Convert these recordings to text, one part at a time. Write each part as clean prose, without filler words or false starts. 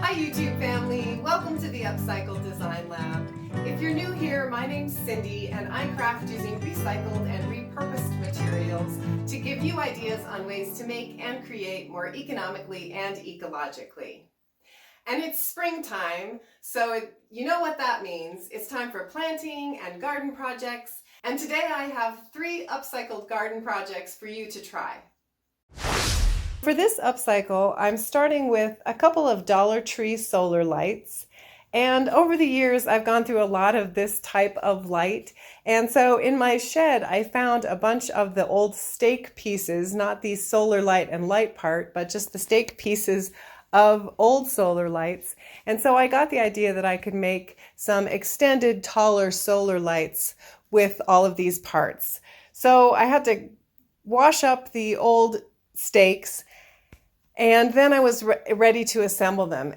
Hi YouTube family, welcome to the Upcycle Design Lab. If you're new here, my name's Cindy and I craft using recycled and repurposed materials to give you ideas on ways to make and create more economically and ecologically. And it's springtime, so you know what that means. It's time for planting and garden projects, and today I have 3 upcycled garden projects for you to try. For this upcycle, I'm starting with a couple of Dollar Tree solar lights. And over the years, I've gone through a lot of this type of light. And so in my shed, I found a bunch of the old stake pieces, not the solar light and light part, but just the stake pieces of old solar lights. And so I got the idea that I could make some extended, taller solar lights with all of these parts. So I had to wash up the old stakes, and then I was ready to assemble them.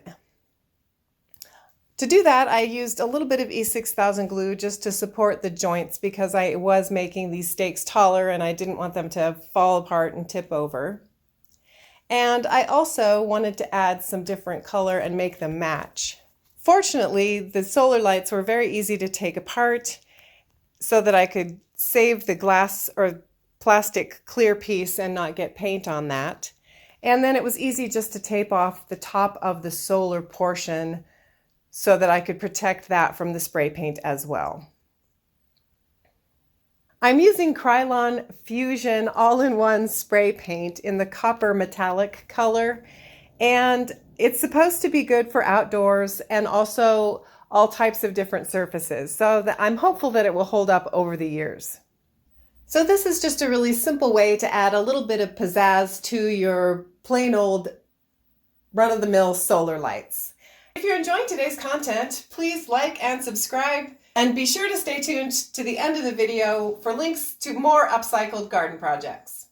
To do that, I used a little bit of E6000 glue just to support the joints because I was making these stakes taller and I didn't want them to fall apart and tip over. And I also wanted to add some different color and make them match. Fortunately, the solar lights were very easy to take apart so that I could save the glass or plastic clear piece and not get paint on that. And then it was easy just to tape off the top of the solar portion so that I could protect that from the spray paint as well. I'm using Krylon Fusion all-in-one spray paint in the copper metallic color, and it's supposed to be good for outdoors and also all types of different surfaces, so I'm hopeful that it will hold up over the years. So this is just a really simple way to add a little bit of pizzazz to your plain old run-of-the-mill solar lights. If you're enjoying today's content, please like and subscribe, and be sure to stay tuned to the end of the video for links to more upcycled garden projects.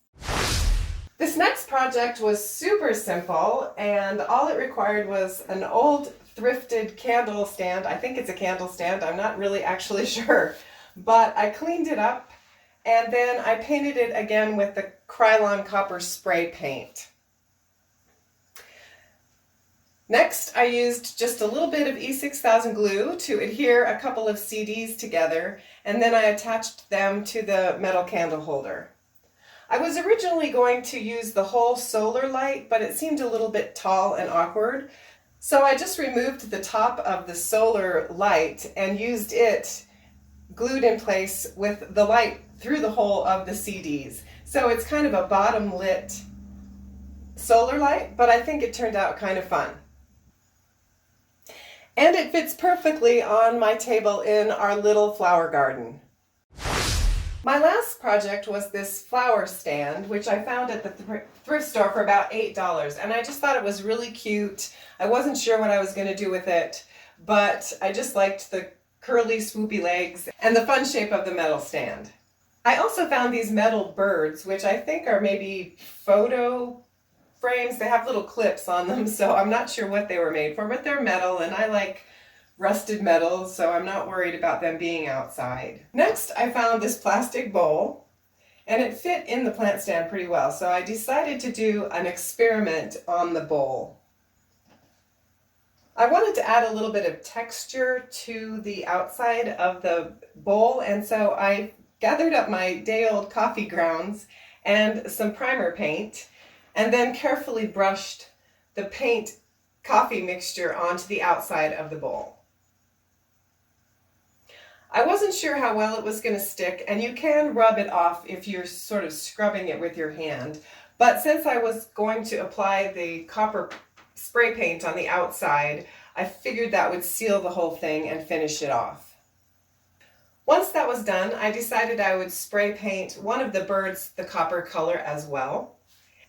This next project was super simple, and all it required was an old thrifted candle stand. I think it's a candle stand, I'm not really actually sure, but I cleaned it up and then I painted it again with the Krylon copper spray paint. Next, I used just a little bit of E6000 glue to adhere a couple of CDs together, and then I attached them to the metal candle holder. I was originally going to use the whole solar light, but it seemed a little bit tall and awkward, so I just removed the top of the solar light and used it glued in place with the light through the hole of the CDs. So it's kind of a bottom lit solar light, but I think it turned out kind of fun. And it fits perfectly on my table in our little flower garden. My last project was this flower stand, which I found at the thrift store for about $8, and I just thought it was really cute. I wasn't sure what I was going to do with it, but I just liked the curly swoopy legs and the fun shape of the metal stand. I also found these metal birds, which I think are maybe photo frames. They have little clips on them, so I'm not sure what they were made for, but they're metal and I like rusted metal, so I'm not worried about them being outside. Next, I found this plastic bowl, and it fit in the plant stand pretty well, so I decided to do an experiment on the bowl. I wanted to add a little bit of texture to the outside of the bowl, and so I gathered up my day-old coffee grounds and some primer paint, and then carefully brushed the paint coffee mixture onto the outside of the bowl. I wasn't sure how well it was going to stick, and you can rub it off if you're sort of scrubbing it with your hand, but since I was going to apply the copper spray paint on the outside, I figured that would seal the whole thing and finish it off. Once that was done, I decided I would spray paint one of the birds the copper color as well.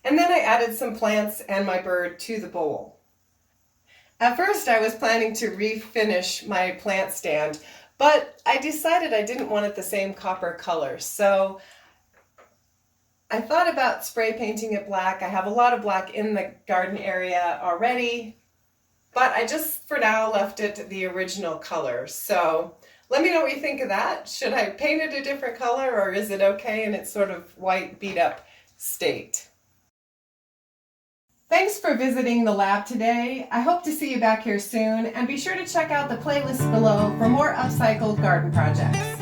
And then I added some plants and my bird to the bowl. At first I was planning to refinish my plant stand, but I decided I didn't want it the same copper color, so I thought about spray painting it black. I have a lot of black in the garden area already, but I just for now left it the original color. So let me know what you think of that. Should I paint it a different color, or is it okay in its sort of white beat up state? Thanks for visiting the lab today. I hope to see you back here soon, and be sure to check out the playlist below for more upcycled garden projects.